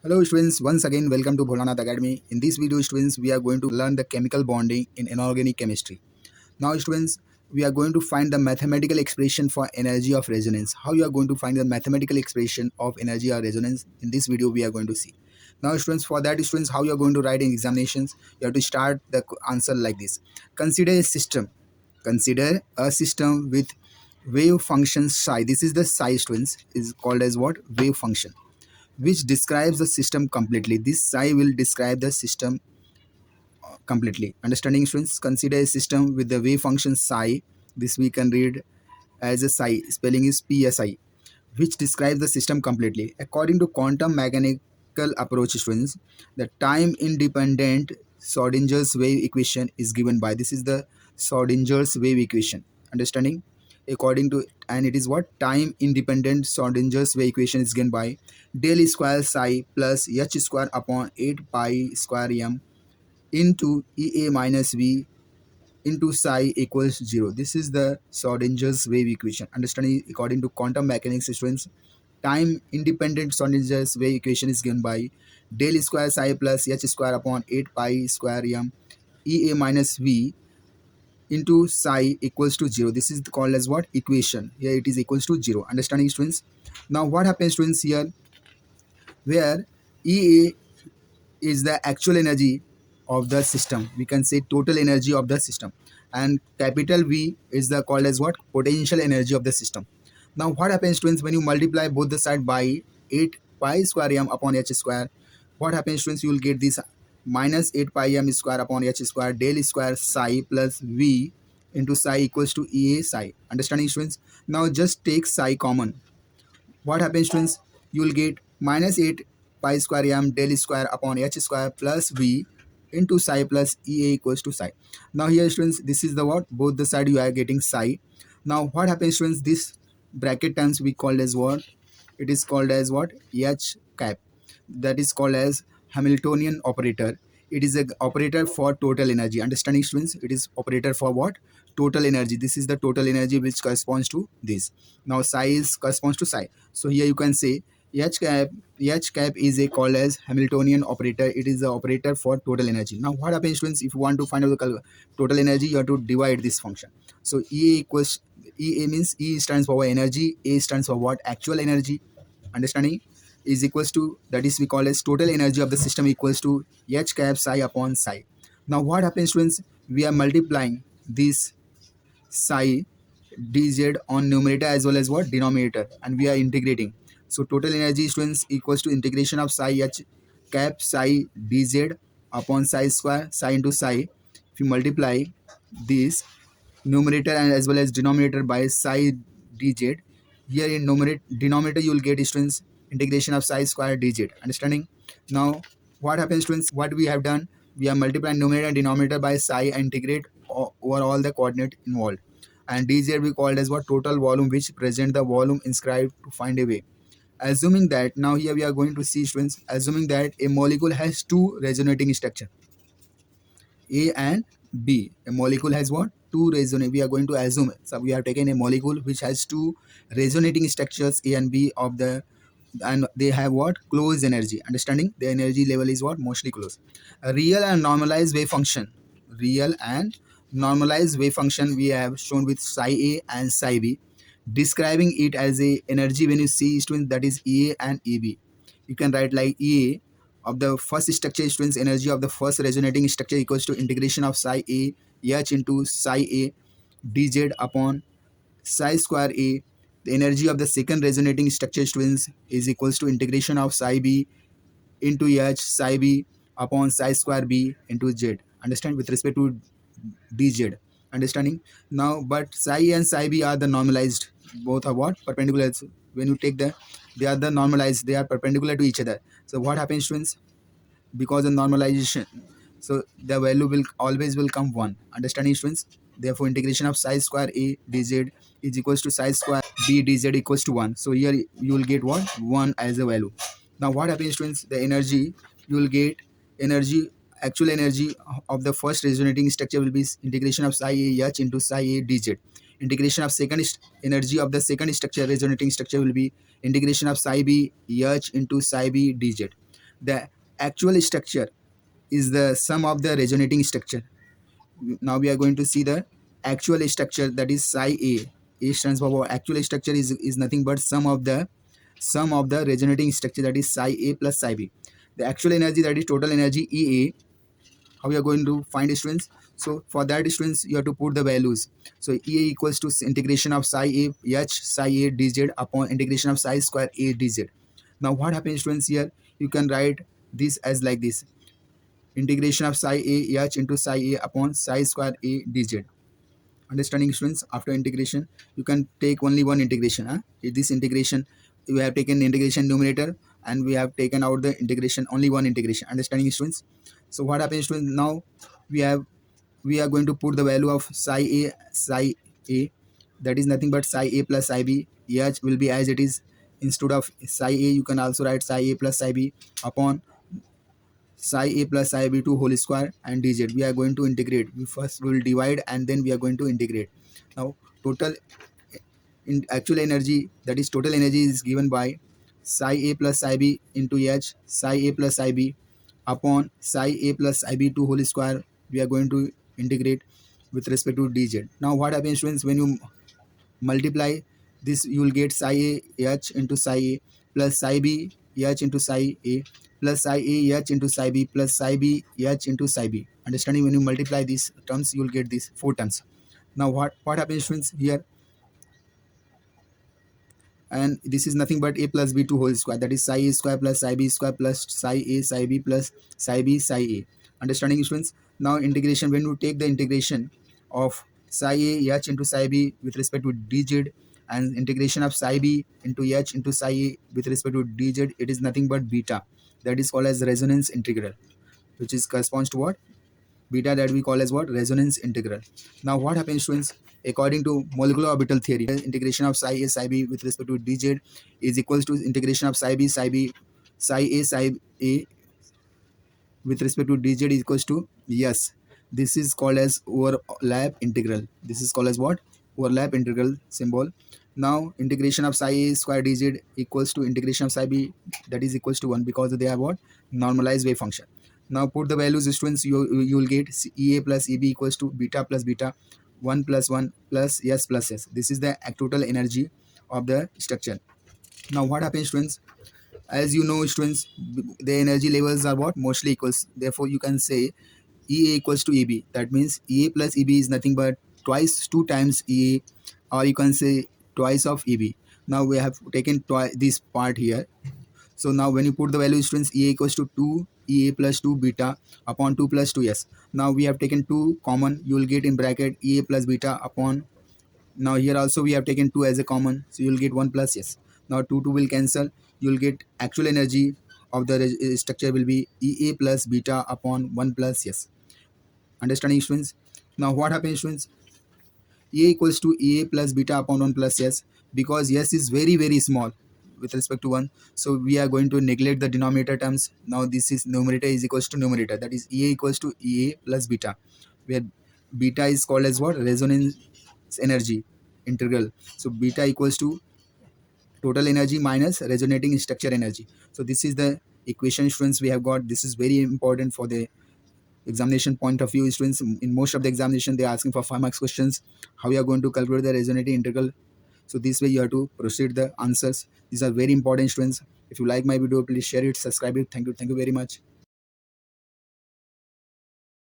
Hello students, once again welcome to Bholanath Academy. In this video students, we are going to learn the chemical bonding in inorganic chemistry. Now students, we are going to find the mathematical expression for energy of resonance. How you are going to find the mathematical expression of energy of resonance in this video we are going to see. Now students, for that students, how you are going to write in examinations, you have to start the answer like this. Consider a system. Consider a system with wave function psi. This is the psi students is called as what? Wave function which describes the system completely. This psi will describe the system completely. Understanding students, consider a system with the wave function psi. This we can read as a psi, spelling is psi, which describes the system completely. According to quantum mechanical approach students, the time independent Schrodinger's wave equation is given by, this is the Schrodinger's wave equation. Understanding? According to, and it is what? Time independent Schrodinger's wave equation is given by del square psi plus h square upon 8 pi square m into Ea minus V into psi equals 0. This is the Schrodinger's wave equation. Understanding? According to quantum mechanics students, time independent Schrodinger's wave equation is given by del square psi plus h square upon 8 pi square m Ea minus V into psi equals to 0. This is called as what? Equation. Here it is equals to 0. Understanding students? Now what happens students here, where Ea is the actual energy of the system, we can say total energy of the system, and capital V is the called as what? Potential energy of the system. Now what happens students, when you multiply both the side by 8 pi square m upon h square, what happens students, you will get this minus 8 pi m square upon h square del square psi plus V into psi equals to Ea psi. Understanding students? Now just take psi common. What happens students, you will get minus 8 pi square m del square upon h square plus V into psi plus Ea equals to psi. Now here students, this is the what? Both the side you are getting psi. Now what happens students, this bracket terms we called as what? It is called as what? H cap. That is called as Hamiltonian operator. It is an operator for total energy. Understanding students? It is operator for what? Total energy. This is the total energy which corresponds to this. Now psi is corresponds to psi. So here you can say H cap is a called as Hamiltonian operator. It is the operator for total energy. Now what happens students, if you want to find out the total energy, you have to divide this function. So E means E stands for energy, A stands for what? Actual energy. Understanding? Is equals to, that is we call as total energy of the system equals to H cap psi upon psi. Now what happens students, we are multiplying this psi dz on numerator as well as what? Denominator, and we are integrating. So total energy students equals to integration of psi h cap psi dz upon psi square psi into psi. If you multiply this numerator and as well as denominator by psi dz, here in denominator you will get students integration of psi square dz. Understanding? Now what happens students, what we have done, we are multiplying numerator and denominator by psi and integrate over all the coordinate involved, and dz we called as what? Total volume, which present the volume inscribed to find a way. Assuming that, now here we are going to see students, assuming that a molecule has two resonating structure A and B. A molecule has what? Two resonating. We are going to assume. So we have taken a molecule which has two resonating structures A and B of the, and they have what? Close energy. Understanding? The energy level is what? Mostly close. A real and normalized wave function. Real and normalized wave function we have shown with psi A and psi B, describing it as a energy when you see students, that is Ea and Eb. You can write like Ea of the first structure students, energy of the first resonating structure equals to integration of psi A H into psi A dz upon psi square A. The energy of the second resonating structure students is equals to integration of psi B into H psi B upon psi square B into Z. Understand? With respect to dz. Understanding? Now but psi and psi B are the normalized, both are what? Perpendicular. When you take the, they are the normalized, they are perpendicular to each other. So what happens students, because of normalization, so the value will always will come 1. Understanding students? Therefore integration of psi square A dz is equals to psi square B dz equals to 1. So here you will get what? 1 as a value. Now what happens students, the energy, you will get energy, actual energy of the first resonating structure will be integration of psi A h into psi A dz. Integration of second energy of the second structure resonating structure will be integration of psi B h into psi B dz. The actual structure is the sum of the resonating structure. Now we are going to see the actual structure, that is psi a. A stands for what? Actual structure is nothing but sum of the resonating structure, that is psi a plus psi b. The actual energy, that is total energy ea. How we are going to find, students? So for that, students, you have to put the values. So ea equals to integration of psi a h psi a dz upon integration of psi square a dz. Now what happens, students? Here you can write this as like this: integration of psi a h into psi a upon psi square a dz. Understanding, students? After integration, you can take only one integration. This integration, we have taken integration numerator and we have taken out the integration, only one integration. Understanding, students? So what happens, students? Now we have we are going to put the value of psi a, that is nothing but psi a plus psi b. H will be as it is. Instead of psi a, you can also write psi a plus psi b upon psi a plus psi b to whole square and dz. We are going to integrate. We first will divide and then we are going to integrate. Now total in actual energy, that is total energy, is given by psi a plus psi b into h psi a plus psi b upon psi a plus psi b to whole square. We are going to integrate with respect to dz. Now what happens, students? When you multiply this, you will get psi a h into psi a plus psi b h into psi a plus psi a h into psi b plus psi b h into psi b. Understanding? When you multiply these terms, you will get these four terms. Now what happens, students? Here, and this is nothing but a plus b to whole square, that is psi a square plus psi b square plus psi a psi b plus psi b psi a. Understanding, students? Now integration, when you take the integration of psi a h into psi b with respect to dz and integration of psi b into h into psi a with respect to dz, it is nothing but beta, that is called as resonance integral, which is corresponds to what? Beta, that we call as what? Resonance integral. Now what happens, students? According to molecular orbital theory, integration of psi a psi b with respect to dz is equals to integration of psi b psi b psi a with respect to dz is equals to, yes, this is called as overlap integral. This is called as what? Overlap integral symbol. Now integration of psi a square dz equals to integration of psi b, that is equals to 1, because they are what? Normalized wave function. Now put the values, students. You will get ea plus eb equals to beta plus beta 1 plus 1 plus s plus s. This is the total energy of the structure. Now what happens, students? As you know, students, the energy levels are what? Mostly equals. Therefore you can say ea equals to eb. That means ea plus eb is nothing but two times ea, or you can say twice of eb. Now we have taken this part here. So now when you put the value, students, ea equals to 2 ea plus 2 beta upon 2 plus 2s. Now we have taken 2 common. You will get in bracket ea plus beta upon, now here also we have taken 2 as a common, so you will get 1 plus s. Now 2 will cancel. You will get actual energy of the structure will be ea plus beta upon 1 plus s. Understanding, students? Now what happens, students? A equals to ea plus beta upon 1 plus s, because s is very very small with respect to 1, so we are going to neglect the denominator terms. Now this is numerator is equals to numerator, that is ea equals to ea plus beta, where beta is called as what? Resonance energy integral. So beta equals to total energy minus resonating structure energy. So this is the equation, students, we have got. This is very important for the examination point of view, students. In most of the examination, they are asking for 5 marks questions. How you are going to calculate the resonating integral? So this way you have to proceed the answers. These are very important, students. If you like my video, please share it, subscribe it. Thank you very much.